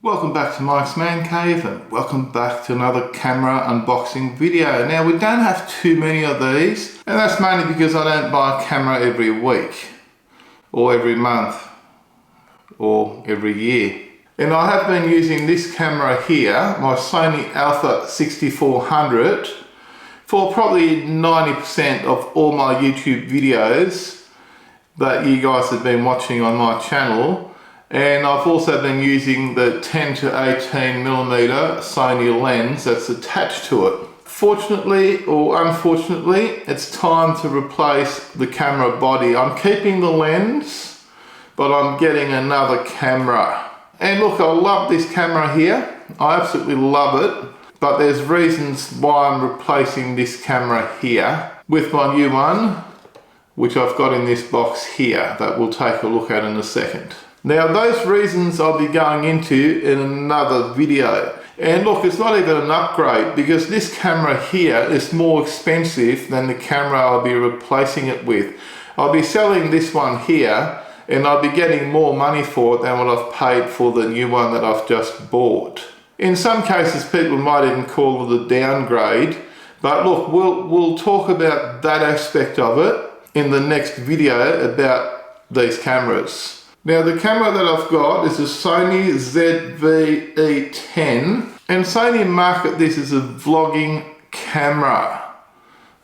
Welcome back to Mike's Man Cave and welcome back to another camera unboxing video. Now we don't have too many of these, and that's mainly because I don't buy a camera every week or every month or every year. And I have been using this camera here, my Sony Alpha 6400, for probably 90% of all my YouTube videos that you guys have been watching on my channel. And I've also been using the 10 to 18mm Sony lens that's attached to it. Fortunately or unfortunately, it's time to replace the camera body. I'm keeping the lens, but I'm getting another camera. And look, I love this camera here. I absolutely love it. But there's reasons why I'm replacing this camera here with my new one, which I've got in this box here that we'll take a look at in a second. Now those reasons I'll be going into in another video. And look, it's not even an upgrade because this camera here is more expensive than the camera I'll be replacing it with. I'll be selling this one here and I'll be getting more money for it than what I've paid for the new one that I've just bought. In some cases people might even call it a downgrade, but look, we'll talk about that aspect of it in the next video about these cameras. Now the camera that I've got is a Sony ZV E10, and Sony market this as a vlogging camera.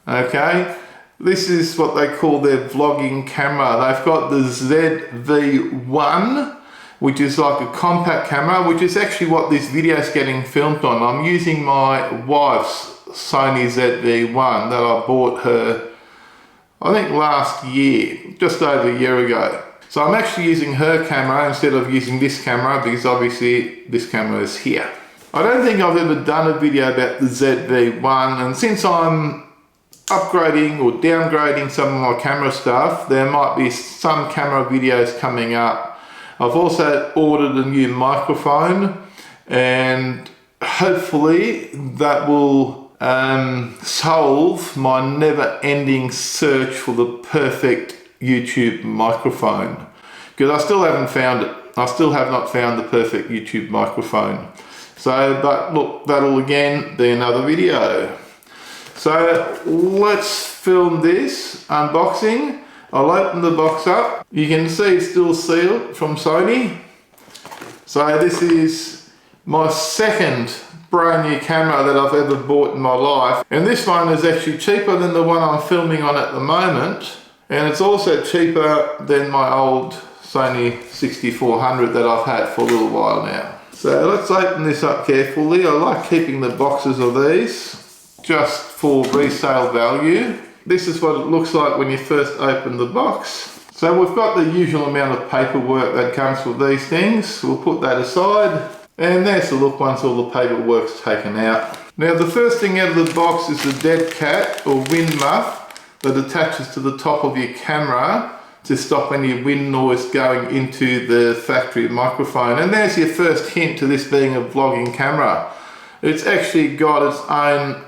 Okay, this is what they call their vlogging camera. They've got the ZV1, which is like a compact camera, which is actually what this video is getting filmed on. I'm using my wife's Sony ZV1 that I bought her, I think last year, just over a year ago. So I'm actually using her camera instead of using this camera because obviously this camera is here. I don't think I've ever done a video about the ZV1, and since I'm upgrading or downgrading some of my camera stuff, there might be some camera videos coming up. I've also ordered a new microphone and hopefully that will solve my never-ending search for the perfect YouTube microphone, because I still haven't found it. I still have not found the perfect YouTube microphone. So, but look, that'll again be another video. So let's film this unboxing. I'll open the box up. You can see it's still sealed from Sony. So this is my second brand new camera that I've ever bought in my life. And this one is actually cheaper than the one I'm filming on at the moment. And it's also cheaper than my old Sony 6400 that I've had for a little while now. So let's open this up carefully. I like keeping the boxes of these just for resale value. This is what it looks like when you first open the box. So we've got the usual amount of paperwork that comes with these things. We'll put that aside. And there's the look once all the paperwork's taken out. Now the first thing out of the box is a dead cat or wind muff that attaches to the top of your camera to stop any wind noise going into the factory microphone. And there's your first hint to this being a vlogging camera. It's actually got its own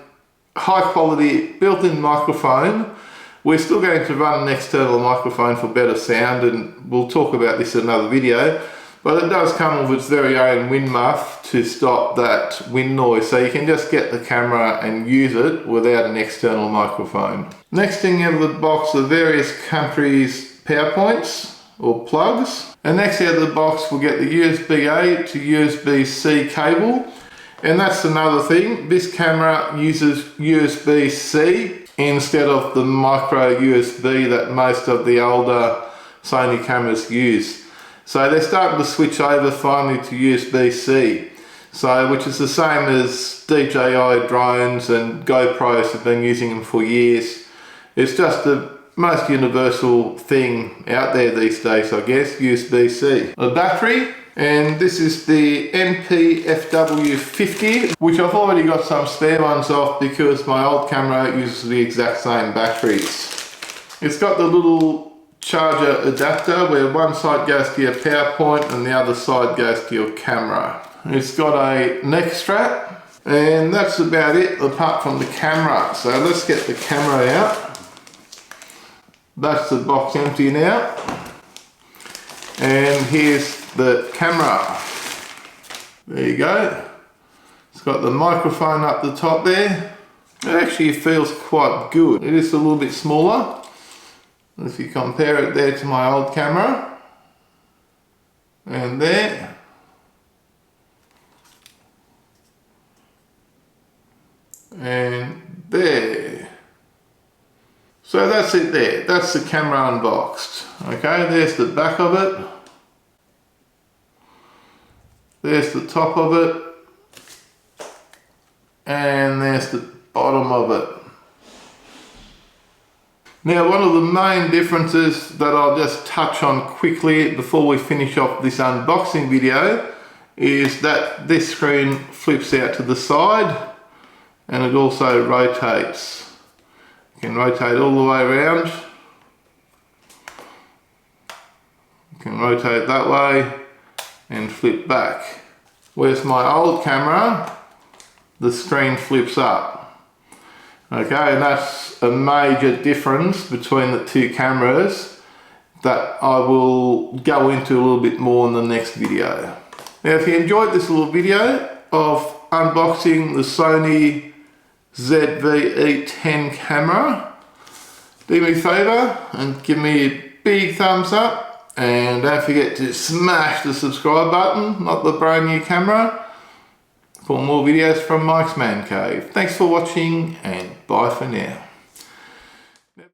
high quality built-in microphone. We're still going to run an external microphone for better sound, and we'll talk about this in another video. But it does come with its very own wind muff to stop that wind noise, so you can just get the camera and use it without an external microphone. Next thing out of the box are various countries' PowerPoints or plugs. And next out of the box we'll get the USB-A to USB-C cable. And that's another thing, this camera uses USB-C instead of the micro USB that most of the older Sony cameras use. So they're starting to switch over finally to USB-C, so which is the same as DJI drones, and GoPros have been using them for years. It's just the most universal thing out there these days, I guess, USB-C. A battery, and this is the NP-FW50, which I've already got some spare ones of because my old camera uses the exact same batteries. It's got the little charger adapter where one side goes to your PowerPoint and the other side goes to your camera. It's got a neck strap, and that's about it apart from the camera. So let's get the camera out. That's the box empty now. And here's the camera. There you go. It's got the microphone up the top there. It actually feels quite good. It is a little bit smaller. If you compare it there to my old camera, and there, and there. So that's it there. That's the camera unboxed. Okay, there's the back of it. There's the top of it. And there's the bottom of it. Now, one of the main differences that I'll just touch on quickly before we finish off this unboxing video is that this screen flips out to the side and it also rotates. You can rotate all the way around. You can rotate that way and flip back. Whereas my old camera, the screen flips up. Okay, and that's a major difference between the two cameras that I will go into a little bit more in the next video. Now, if you enjoyed this little video of unboxing the Sony ZV E10 camera, do me a favour and give me a big thumbs up, and don't forget to smash the subscribe button, not the brand new camera, for more videos from Mike's Man Cave. Thanks for watching and bye for now.